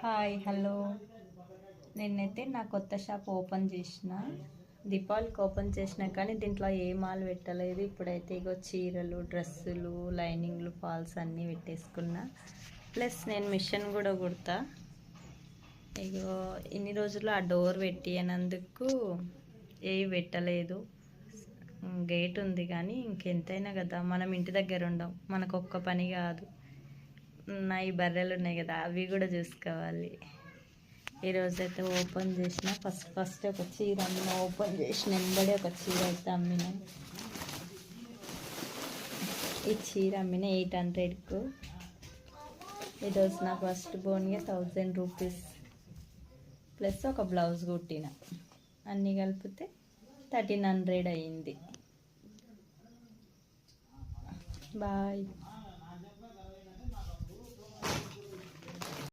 Hi hello. నేనైతే నా కొత్త షాప్ ఓపెన్ చేసిన, దీపావళికి ఓపెన్ చేసిన, కానీ దీంట్లో ఏ మాల్ పెట్టలేదు. ఇప్పుడైతే ఇగో చీరలు, డ్రెస్సులు, లైనింగ్లు, ఫాల్స్ అన్నీ పెట్టేసుకున్నా. ప్లస్ నేను మిషన్ కూడా కుడతా. ఇగో ఇన్ని రోజులు ఆ డోర్ పెట్టినందుకు ఏవి పెట్టలేదు. గేట్ ఉంది కానీ ఇంకెంతైనా కదా, మనం ఇంటి దగ్గర ఉండం, మనకు ఒక్క పని కాదు. నా ఈ బర్రెలు ఉన్నాయి కదా, అవి కూడా చూసుకోవాలి. ఈరోజైతే ఓపెన్ చేసిన, ఫస్ట్ ఒక చీర అమ్మిన, ఓపెన్ చేసిన వెంబడే ఒక చీర అయితే అమ్మిన. ఈ చీర అమ్మిన 800కు. ఈరోజు నా ఫస్ట్ బోన్గా 1000 రూపీస్ ప్లస్ ఒక బ్లౌజ్ కుట్టిన, అన్నీ కలిపితే 1300 అయింది. బాయ్.